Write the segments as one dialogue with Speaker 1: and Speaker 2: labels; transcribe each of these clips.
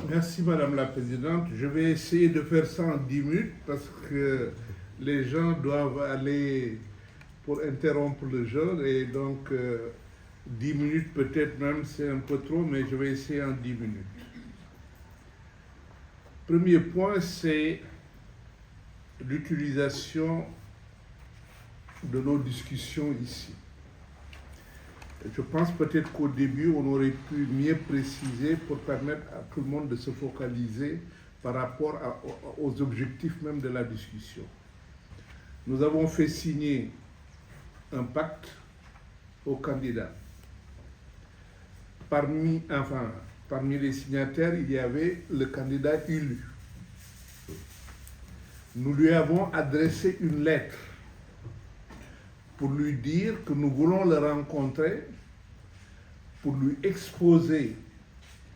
Speaker 1: Merci Madame la Présidente. Je vais essayer de faire ça en 10 minutes parce que les gens doivent aller pour interrompre le jeu et donc 10 minutes peut-être même c'est un peu trop, mais je vais essayer en 10 minutes. Premier point, c'est l'utilisation de nos discussions ici. Je pense peut-être qu'au début, on aurait pu mieux préciser pour permettre à tout le monde de se focaliser par rapport aux objectifs même de la discussion. Nous avons fait signer un pacte aux candidats. Parmi les signataires, il y avait le candidat élu. Nous lui avons adressé une lettre pour lui dire que nous voulons le rencontrer, pour lui exposer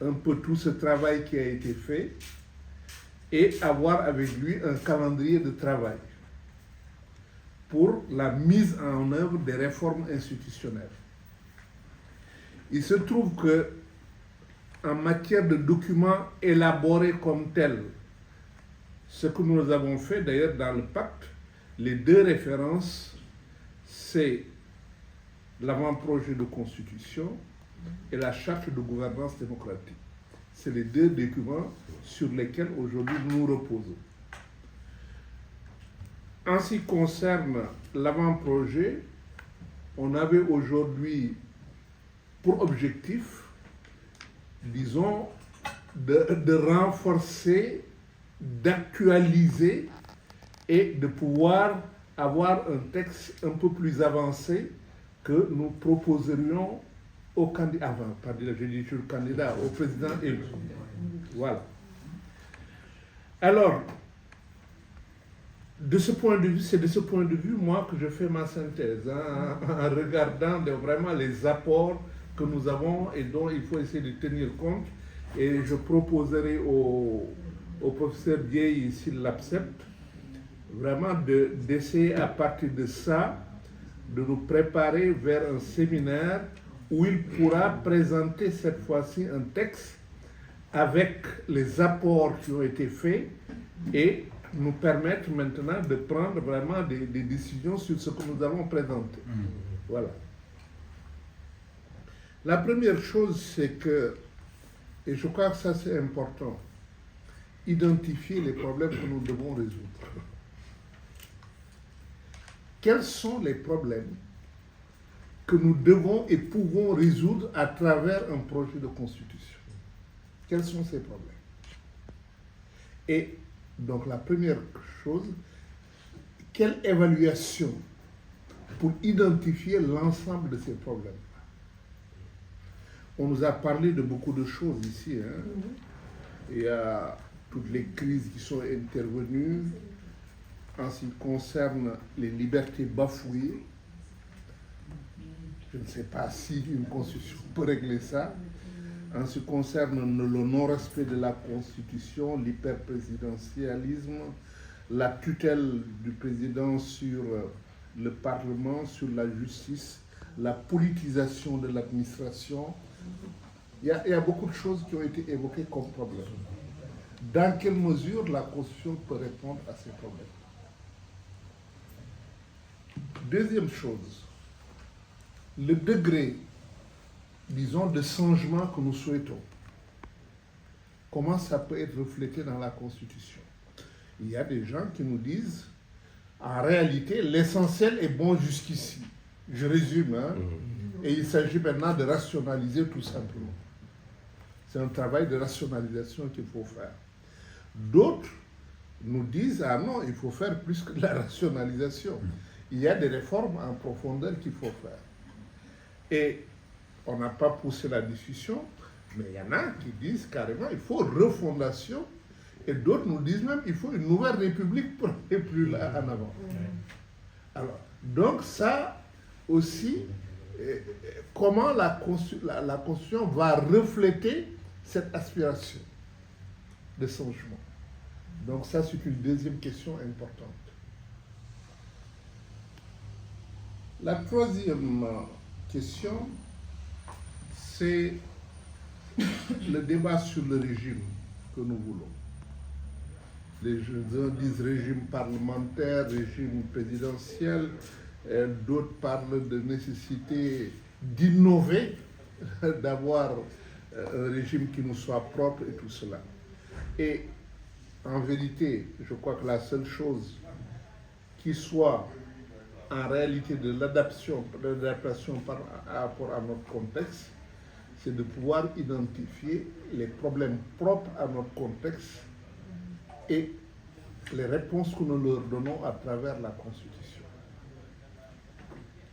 Speaker 1: un peu tout ce travail qui a été fait et avoir avec lui un calendrier de travail pour la mise en œuvre des réformes institutionnelles. Il se trouve que, en matière de documents élaborés comme tels, ce que nous avons fait d'ailleurs dans le pacte, les deux références, c'est l'avant-projet de constitution et la charte de gouvernance démocratique. C'est les deux documents sur lesquels aujourd'hui nous nous reposons. En ce qui concerne l'avant-projet, on avait aujourd'hui pour objectif, disons, de renforcer, d'actualiser et de pouvoir avoir un texte un peu plus avancé que nous proposerions au candidat, au président élu. Voilà. Alors, de ce point de vue, c'est de ce point de vue, moi, que je fais ma synthèse, hein, en regardant vraiment les apports que nous avons et dont il faut essayer de tenir compte. Et je proposerai au professeur Dieye, s'il l'accepte, vraiment d'essayer à partir de ça, de nous préparer vers un séminaire où il pourra présenter cette fois-ci un texte avec les apports qui ont été faits et nous permettre maintenant de prendre vraiment des décisions sur ce que nous avons présenté. Voilà. La première chose, c'est que, et je crois que ça c'est important, identifier les problèmes que nous devons résoudre. Quels sont les problèmes que nous devons et pouvons résoudre à travers un projet de constitution? Quels sont ces problèmes? Et donc la première chose, quelle évaluation pour identifier l'ensemble de ces problèmes? On nous a parlé de beaucoup de choses ici. Hein? Il y a toutes les crises qui sont intervenues en ce qui concerne les libertés bafouées. Je ne sais pas si une constitution peut régler ça. En ce qui concerne le non-respect de la Constitution, l'hyperprésidentialisme, la tutelle du président sur le Parlement, sur la justice, la politisation de l'administration. Il y a beaucoup de choses qui ont été évoquées comme problèmes. Dans quelle mesure la Constitution peut répondre à ces problèmes? Deuxième chose, le degré, disons, de changement que nous souhaitons. Comment ça peut être reflété dans la Constitution? Il y a des gens qui nous disent, en réalité, l'essentiel est bon jusqu'ici. Je résume, hein? Et il s'agit maintenant de rationaliser tout simplement. C'est un travail de rationalisation qu'il faut faire. D'autres nous disent, ah non, il faut faire plus que de la rationalisation. Il y a des réformes en profondeur qu'il faut faire. Et on n'a pas poussé la discussion, mais il y en a qui disent carrément il faut refondation, et d'autres nous disent même il faut une nouvelle république pour aller plus là en avant. Alors, donc ça aussi, comment la Constitution va refléter cette aspiration de changement. Donc ça, c'est une deuxième question importante. La troisième question, c'est le débat sur le régime. que nous voulons. Les uns disent régime parlementaire, régime présidentiel, d'autres parlent de nécessité d'innover, d'avoir un régime qui nous soit propre et tout cela. Et en vérité, je crois que la seule chose qui soit en réalité de l'adaptation par rapport à notre contexte, c'est de pouvoir identifier les problèmes propres à notre contexte et les réponses que nous leur donnons à travers la Constitution.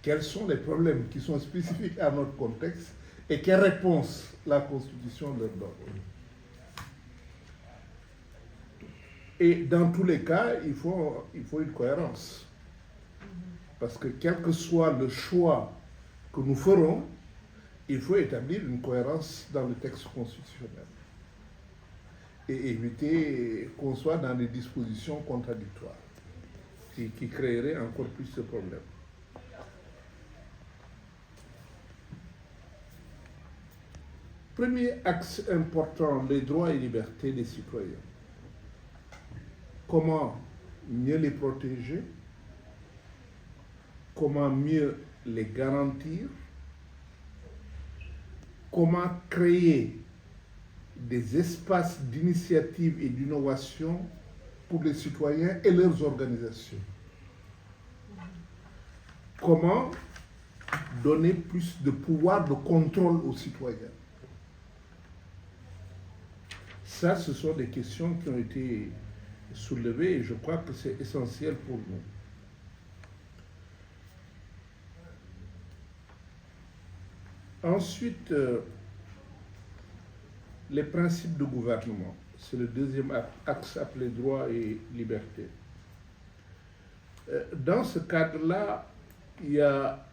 Speaker 1: Quels sont les problèmes qui sont spécifiques à notre contexte et quelles réponses la Constitution leur donne. Et dans tous les cas, il faut une cohérence. Parce que quel que soit le choix que nous ferons, il faut établir une cohérence dans le texte constitutionnel et éviter qu'on soit dans des dispositions contradictoires qui créeraient encore plus de problèmes. Premier axe important, les droits et libertés des citoyens. Comment mieux les protéger? Comment mieux les garantir? Comment créer des espaces d'initiative et d'innovation pour les citoyens et leurs organisations? Comment donner plus de pouvoir de contrôle aux citoyens? Ça, ce sont des questions qui ont été soulevées et je crois que c'est essentiel pour nous. Ensuite, les principes de gouvernement. C'est le deuxième axe appelé droit et liberté. Dans ce cadre-là, il y a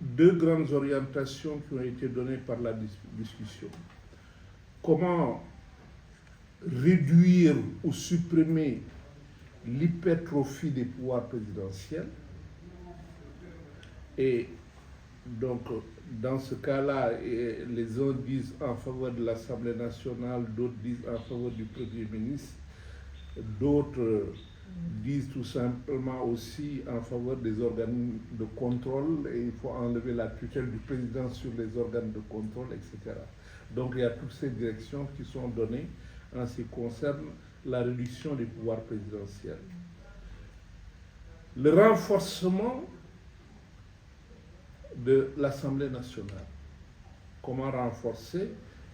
Speaker 1: deux grandes orientations qui ont été données par la discussion. Comment réduire ou supprimer l'hypertrophie des pouvoirs présidentiels. Et donc, dans ce cas-là, les uns disent en faveur de l'Assemblée nationale, d'autres disent en faveur du Premier ministre, d'autres disent tout simplement aussi en faveur des organes de contrôle et il faut enlever la tutelle du président sur les organes de contrôle, etc. Donc, il y a toutes ces directions qui sont données en ce qui concerne la réduction des pouvoirs présidentiels. Le renforcement de l'Assemblée nationale. Comment renforcer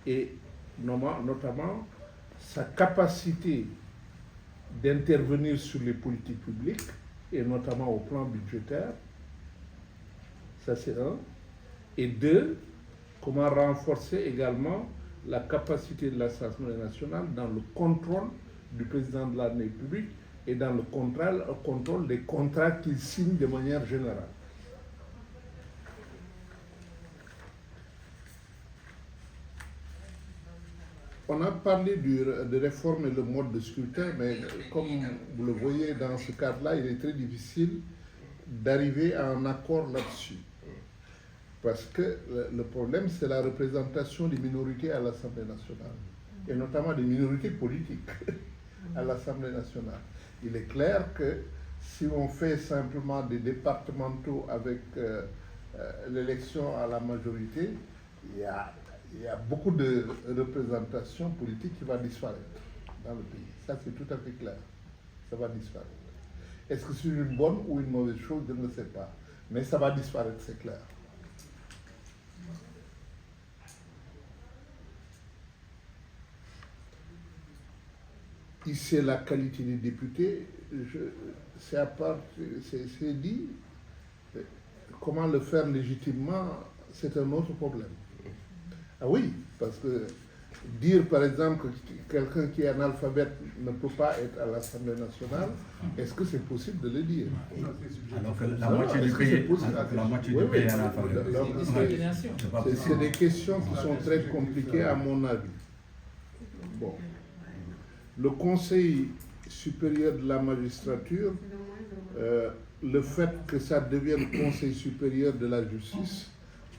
Speaker 1: et notamment sa capacité d'intervenir sur les politiques publiques et notamment au plan budgétaire. Ça c'est un. Et deux, comment renforcer également la capacité de l'Assemblée nationale dans le contrôle du président de la République et dans le contrôle des contrats qu'il signe de manière générale. On a parlé de réforme et le mode de scrutin, mais comme vous le voyez dans ce cadre-là, il est très difficile d'arriver à un accord là-dessus. Parce que le problème, c'est la représentation des minorités à l'Assemblée nationale, et notamment des minorités politiques à l'Assemblée nationale. Il est clair que si on fait simplement des départementaux avec l'élection à la majorité, il y a beaucoup de représentation politique qui va disparaître dans le pays. Ça, c'est tout à fait clair. Ça va disparaître. Est-ce que c'est une bonne ou une mauvaise chose? Je ne sais pas. Mais ça va disparaître, c'est clair. Ici, la qualité des députés, c'est dit. Comment le faire légitimement, c'est un autre problème. Ah oui, parce que dire par exemple que quelqu'un qui est analphabète ne peut pas être à l'Assemblée nationale, est-ce que c'est possible de le dire?
Speaker 2: Alors que la moitié du pays est analphabète.
Speaker 1: C'est des questions qui sont très compliquées à mon avis. Bon. Le Conseil supérieur de la magistrature, le fait que ça devienne Conseil supérieur de la justice,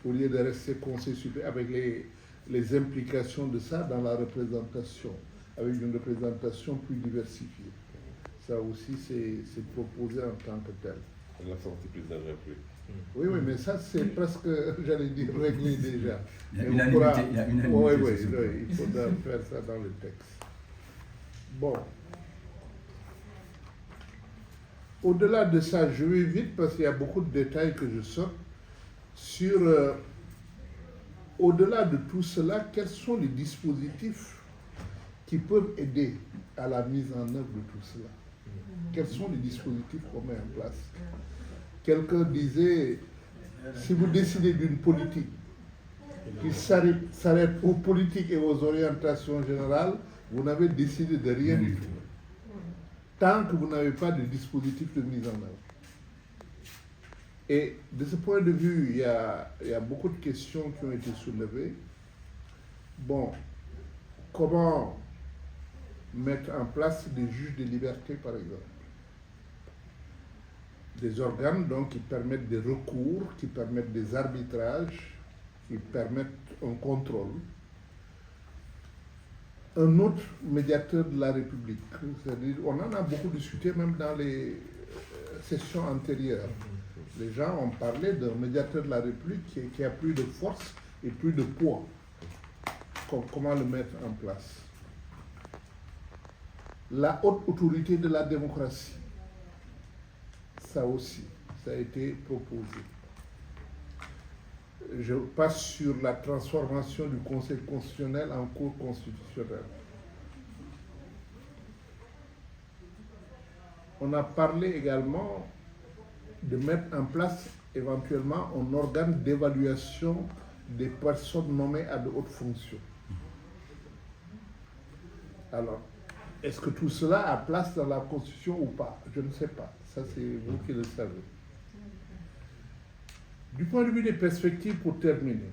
Speaker 1: au lieu de rester Conseil supérieur, avec les implications de ça dans la représentation avec une représentation plus diversifiée. Ça aussi, c'est proposé en tant que tel.
Speaker 3: La sortie président de la République.
Speaker 1: Oui, oui, mais ça, c'est presque, j'allais dire, réglé déjà.
Speaker 2: Il y a unanimité.
Speaker 1: Oui, il faudra faire ça dans le texte. Bon. Au-delà de ça, je vais vite parce qu'il y a beaucoup de détails que je saute sur, au-delà de tout cela, quels sont les dispositifs qui peuvent aider à la mise en œuvre de tout cela? Quels sont les dispositifs qu'on met en place? Quelqu'un disait, si vous décidez d'une politique qui s'arrête aux politiques et aux orientations générales, vous n'avez décidé de rien du tout. Tant que vous n'avez pas de dispositif de mise en œuvre. Et de ce point de vue, il y a beaucoup de questions qui ont été soulevées. Bon, comment mettre en place des juges de liberté, par exemple? Des organes donc qui permettent des recours, qui permettent des arbitrages, qui permettent un contrôle. Un autre médiateur de la République, c'est-à-dire, on en a beaucoup discuté même dans les sessions antérieures. Les gens ont parlé d'un médiateur de la République qui a plus de force et plus de poids. Comment le mettre en place? La haute autorité de la démocratie, ça aussi, ça a été proposé. Je passe sur la transformation du Conseil constitutionnel en Cour constitutionnelle. On a parlé également de mettre en place éventuellement un organe d'évaluation des personnes nommées à de hautes fonctions. Alors, est-ce que tout cela a place dans la Constitution ou pas? Je ne sais pas. Ça, c'est vous qui le savez. Du point de vue des perspectives, pour terminer,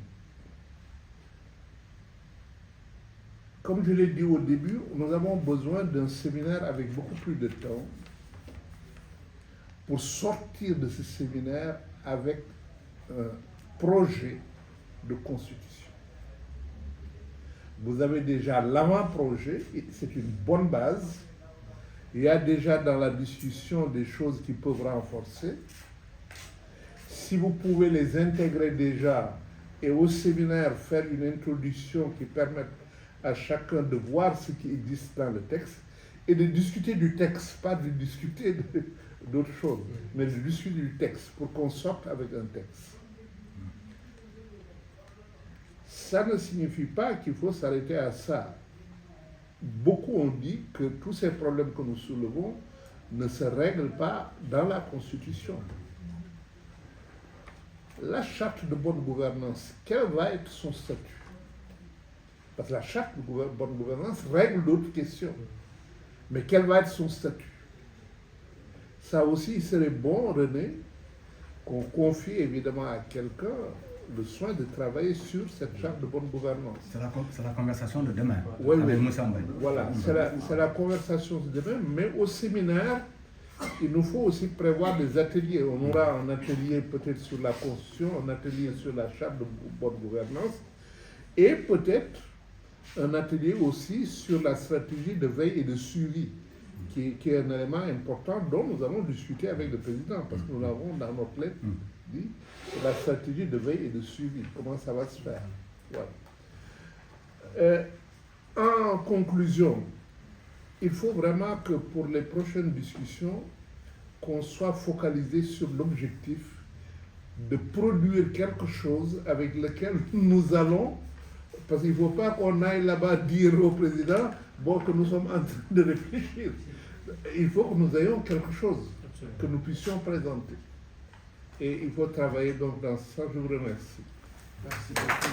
Speaker 1: comme je l'ai dit au début, nous avons besoin d'un séminaire avec beaucoup plus de temps pour sortir de ce séminaire avec un projet de constitution. Vous avez déjà l'avant-projet, c'est une bonne base. Il y a déjà dans la discussion des choses qui peuvent renforcer. Si vous pouvez les intégrer déjà et au séminaire faire une introduction qui permette à chacun de voir ce qui existe dans le texte et de discuter du texte, pas de discuter d'autres choses, mais de discuter du texte pour qu'on sorte avec un texte. Ça ne signifie pas qu'il faut s'arrêter à ça. Beaucoup ont dit que tous ces problèmes que nous soulevons ne se règlent pas dans la Constitution. La charte de bonne gouvernance, quel va être son statut? Parce que la charte de bonne gouvernance règle d'autres questions. Mais quel va être son statut? Ça aussi, il serait bon, René, qu'on confie évidemment à quelqu'un le soin de travailler sur cette charte de bonne gouvernance.
Speaker 2: C'est la conversation de demain.
Speaker 1: Oui,
Speaker 2: avec
Speaker 1: oui.
Speaker 2: Moussa Mbaye.
Speaker 1: Voilà, c'est la conversation de demain, mais au séminaire, il nous faut aussi prévoir des ateliers. On aura un atelier peut-être sur la Constitution, un atelier sur la charte de bonne gouvernance, et peut-être un atelier aussi sur la stratégie de veille et de suivi, qui est un élément important dont nous allons discuter avec le président, parce que nous l'avons dans notre lettre dit, c'est la stratégie de veille et de suivi, comment ça va se faire. Voilà. En conclusion, il faut vraiment que pour les prochaines discussions, qu'on soit focalisé sur l'objectif de produire quelque chose avec lequel nous allons, parce qu'il ne faut pas qu'on aille là-bas dire au président, bon, que nous sommes en train de réfléchir. Il faut que nous ayons quelque chose que nous puissions présenter. Et il faut travailler donc dans ça. Je vous remercie.
Speaker 4: Merci beaucoup.